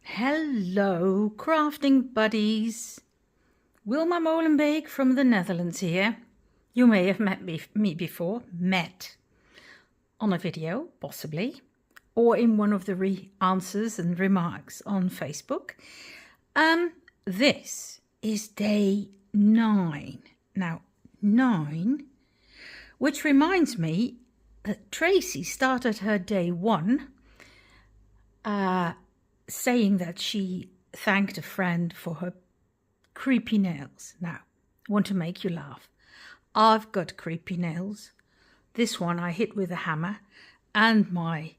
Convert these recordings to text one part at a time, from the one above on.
Hello, crafting buddies. Wilma Molenbeek from the Netherlands here. You may have met me before, on a video, possibly, or in one of the answers and remarks on Facebook. This is day 9. Now, 9, which reminds me that Tracy started her day 1 saying that she thanked a friend for her creepy nails. Now, I want to make you laugh. I've got creepy nails. This one I hit with a hammer, and my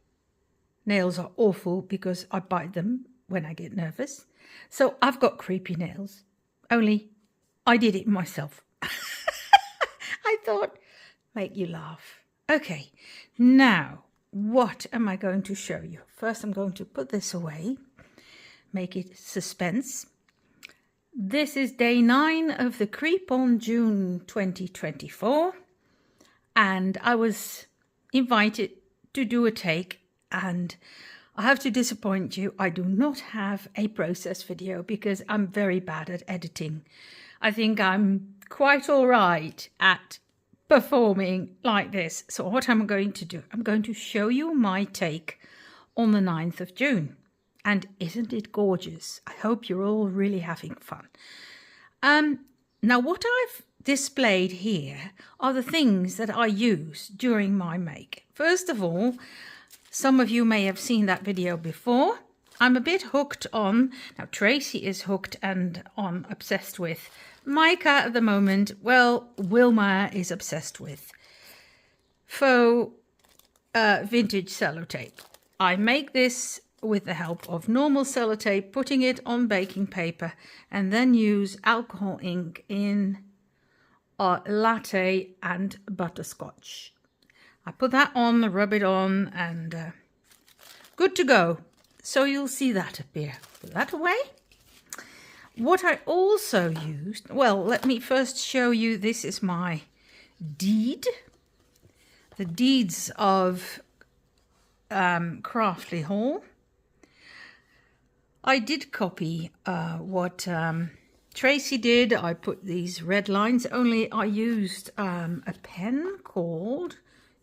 nails are awful because I bite them when I get nervous. So I've got creepy nails, only I did it myself. I thought, make you laugh. Okay, now, what am I going to show you? First, I'm going to put this away, make it suspense. This is day 9 of the Creep on June 2024, and I was invited to do a take, and I have to disappoint you. I do not have a process video because I'm very bad at editing. I think I'm quite all right at performing like this. So what I'm going to do, I'm going to show you my take on the 9th of June. And isn't it gorgeous? I hope you're all really having fun. Now what I've displayed here are the things that I use during my make. First of all, some of you may have seen that video before. I'm a bit hooked on, now Tracy is hooked and on obsessed with Micah at the moment. Well, Wilma is obsessed with faux vintage sellotape. I make this with the help of normal sellotape, putting it on baking paper, and then use alcohol ink in latte and butterscotch. I put that on, rub it on, and good to go. So you'll see that appear. Put that away. What I also used, well, let me first show you, this is my deed. The deeds of Craftly Hall. I did copy what Tracy did. I put these red lines, only I used a pen called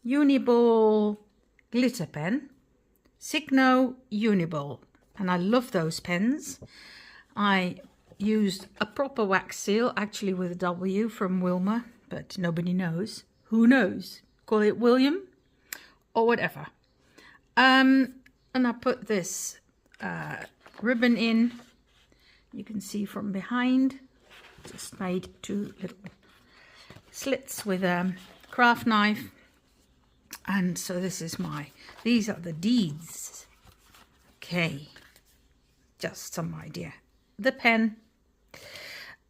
Uniball Glitter Pen. Signo Uniball. And I love those pens. I used a proper wax seal, actually with a W from Wilma, but nobody knows. Who knows? Call it William or whatever. And I put this ribbon in. You can see from behind. Just made 2 little slits with a craft knife. And so this is these are the deeds. Okay, just some idea. The pen.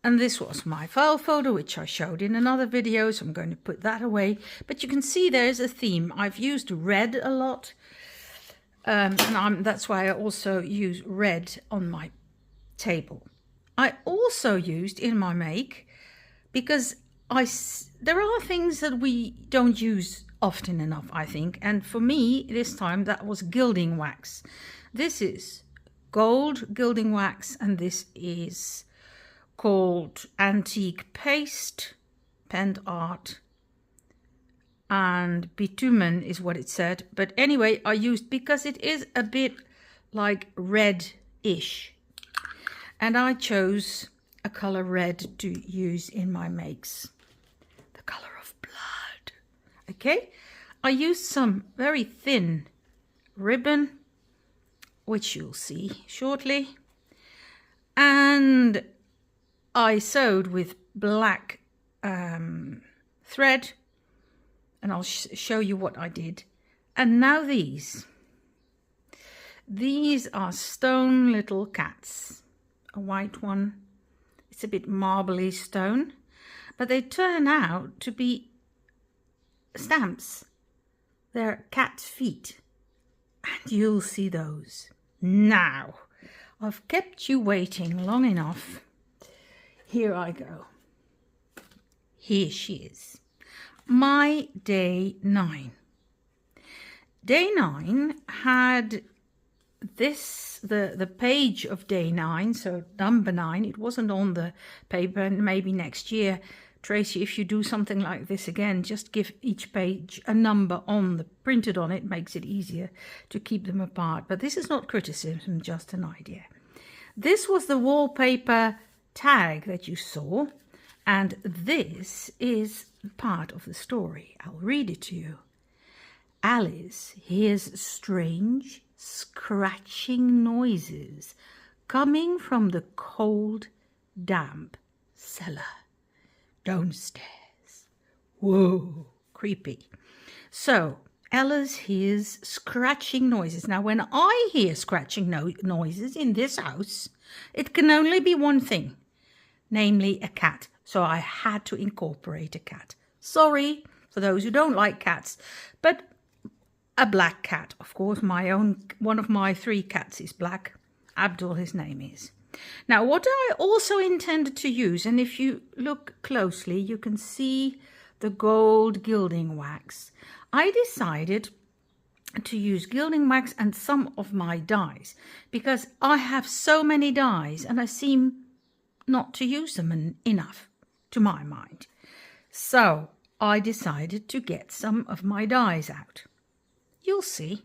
And this was my file folder, which I showed in another video, so I'm going to put that away. But you can see there's a theme. I've used red a lot, and that's why I also use red on my table. I also used in my make, because there are things that we don't use often enough, I think. And for me, this time, that was gilding wax. This is gold gilding wax, and this is called antique paste, penned art, and bitumen is what it said. But anyway, I used, because it is a bit like red-ish, and I chose a color red to use in my makes, the color of blood. Okay, I used some very thin ribbon, which you'll see shortly, and I sewed with black thread, and I'll show you what I did. And now these are stone little cats, a white one. It's a bit marbly stone, but they turn out to be stamps. They're cat feet, and you'll see those. Now, I've kept you waiting long enough. Here I go. Here she is. My day 9. Day 9 had the page of day 9, so number 9, it wasn't on the paper, and maybe next year, Tracy, if you do something like this again, just give each page a number on the printed on it, makes it easier to keep them apart. But this is not criticism, just an idea. This was the wallpaper tag that you saw, and this is part of the story. I'll read it to you. Alice hears strange scratching noises coming from the cold, damp cellar downstairs. Whoa, creepy. So Alice hears scratching noises. Now, when I hear scratching noises in this house, it can only be one thing, namely a cat. So I had to incorporate a cat. Sorry for those who don't like cats, but a black cat. Of course, one of my 3 cats is black. Abdul, his name is. Now, what I also intended to use, and if you look closely, you can see the gold gilding wax. I decided to use gilding wax and some of my dies because I have so many dies and I seem not to use them enough to my mind. So I decided to get some of my dies out. You'll see.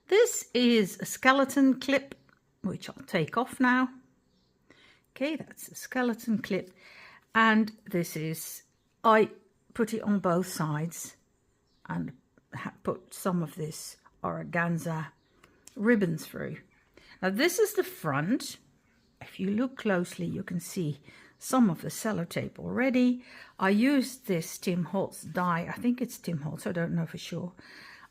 This is a skeleton clip, which I'll take off now. Okay, that's a skeleton clip. And this is, I put it on both sides and put some of this organza ribbon through. Now this is the front. If you look closely, you can see some of the sellotape already. I used this Tim Holtz die, I think it's Tim Holtz, I don't know for sure,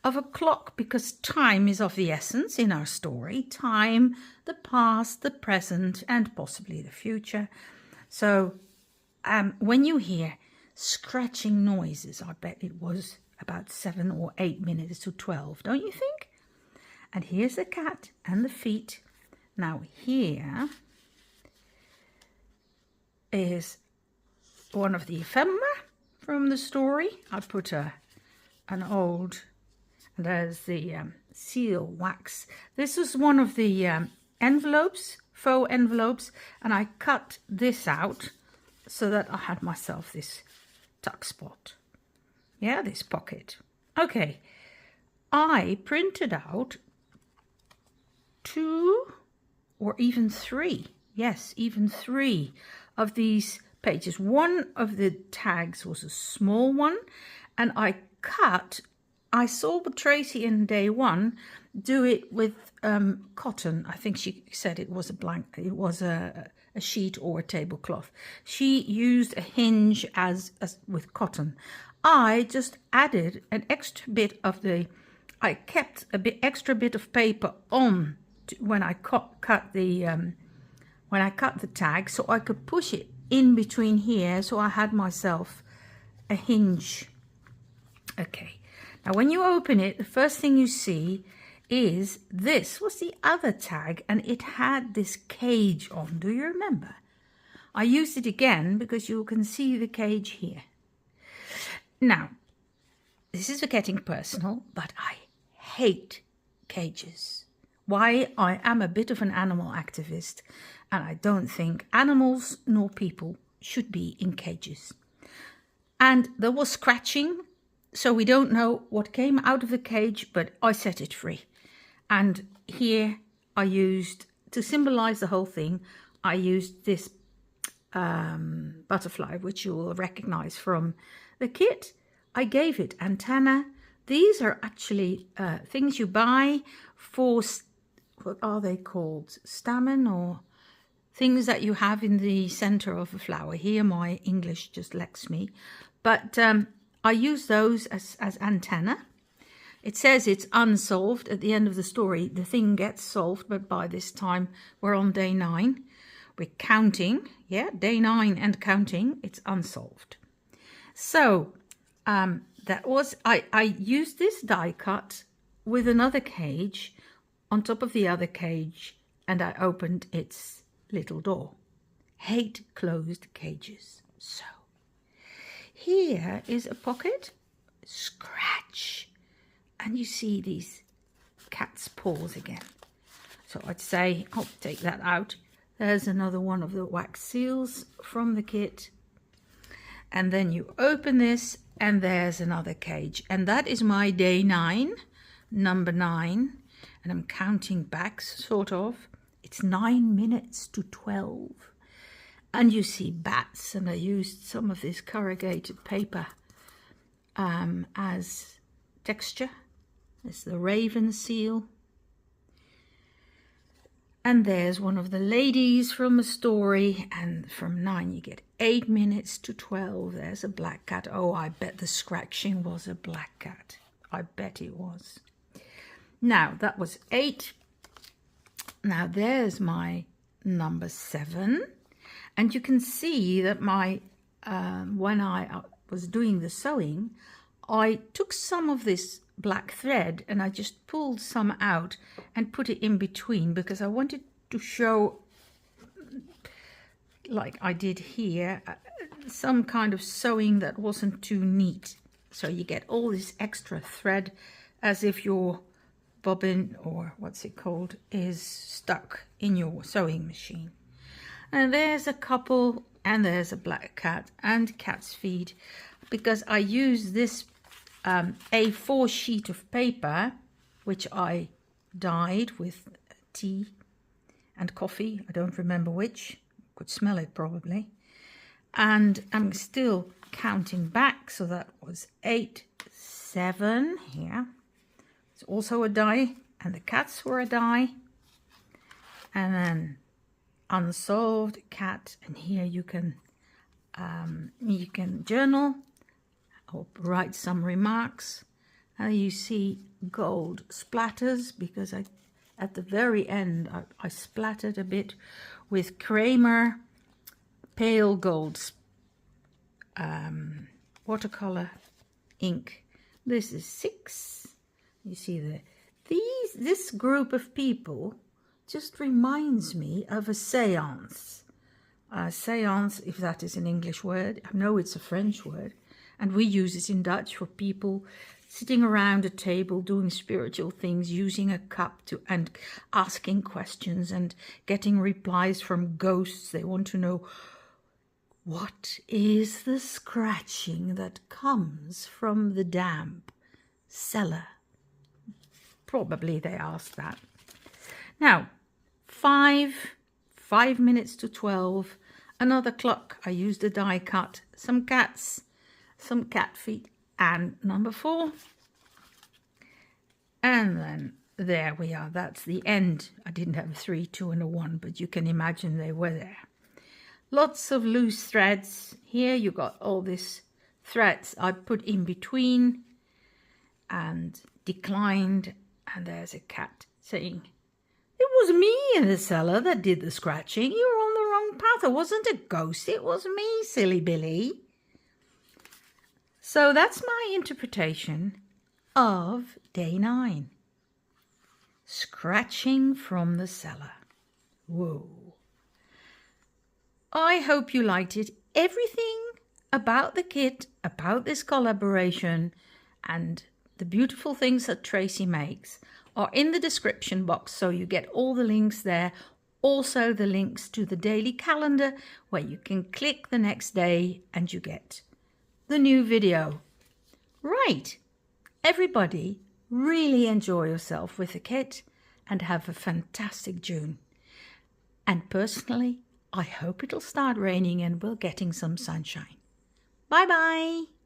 of a clock because time is of the essence in our story. Time, the past, the present, and possibly the future. So when you hear scratching noises, I bet it was about 7 or 8 minutes to 12, don't you think? And here's the cat and the feet. Now here is one of the ephemera from the story. I put an old, there's the seal wax. This is one of the envelopes, faux envelopes, and I cut this out so that I had myself this tuck spot. Yeah, this pocket. Okay, I printed out 2 or even 3, yes, even 3 of these pages. One of the tags was a small one, and I saw Tracy in day 1 do it with cotton. I think she said it was a sheet or a tablecloth. She used a hinge as with cotton. I just added an extra bit of I kept a bit extra bit of paper on when I cut the tag, so I could push it in between here, so I had myself a hinge. Okay, now when you open it, the first thing you see is this was the other tag, and it had this cage on. Do you remember? I used it again because you can see the cage here. Now, this is getting personal, but I hate cages. Why? I am a bit of an animal activist, and I don't think animals nor people should be in cages. And there was scratching, so we don't know what came out of the cage, but I set it free. And here I used, to symbolize the whole thing, I used this butterfly, which you will recognize from the kit. I gave it antenna. These are actually things you buy for, what are they called? Stamen, or things that you have in the center of a flower. Here my English just lacks me. But I use those as antenna. It says it's unsolved at the end of the story. The thing gets solved, but by this time we're on day 9. We're counting, yeah, day 9 and counting. It's unsolved. So that was, I used this die cut with another cage on top of the other cage, and I opened its little door. Hate closed cages. So here is a pocket, scratch, and you see these cat's paws again. So I'd say I'll take that out. There's another one of the wax seals from the kit. And then you open this and there's another cage. And that is my day 9, number 9. And I'm counting back, sort of. It's 9 minutes to 12. And you see bats, and I used some of this corrugated paper as texture. There's the raven seal. And there's one of the ladies from a story, and from 9 you get 8 minutes to 12. There's a black cat. Oh, I bet the scratching was a black cat. I bet it was. Now, that was 8. Now, there's my number 7. And you can see that my when I was doing the sewing, I took some of this black thread and I just pulled some out and put it in between, because I wanted to show, like I did here, some kind of sewing that wasn't too neat. So you get all this extra thread as if your bobbin, or what's it called, is stuck in your sewing machine. And there's a couple, and there's a black cat and cat's feet, because I use this A4 sheet of paper, which I dyed with tea and coffee. I don't remember which. Could smell it probably. And I'm still counting back, so that was 8, 7 here. It's also a die, and the cats were a die. And then unsolved cat, and here you can journal or write some remarks. And you see gold splatters, because at the very end I splattered a bit with Kramer pale gold watercolor ink. This is 6. You see this group of people just reminds me of a séance. Séance, if that is an English word. I know it's a French word, and we use it in Dutch for people sitting around a table doing spiritual things, using a cup and asking questions and getting replies from ghosts. They want to know, what is the scratching that comes from the damp cellar? Probably they asked that. Now, 5 minutes to 12, another clock. I used a die cut, some cats, some cat feet, and number 4. And then there we are. That's the end. I didn't have a 3, 2, and a 1, but you can imagine they were there. Lots of loose threads. Here you got all these threads I put in between and declined. And there's a cat saying, "It was me in the cellar that did the scratching. You're on the wrong path. It wasn't a ghost. It was me, silly Billy." So that's my interpretation of day 9. Scratching from the cellar. Whoa. I hope you liked it. Everything about the kit, about this collaboration, and the beautiful things that Tracy makes are in the description box, so you get all the links there. Also the links to the daily calendar, where you can click the next day and you get the new video. Right, everybody, really enjoy yourself with the kit and have a fantastic June. And personally, I hope it'll start raining and we're getting some sunshine. Bye bye.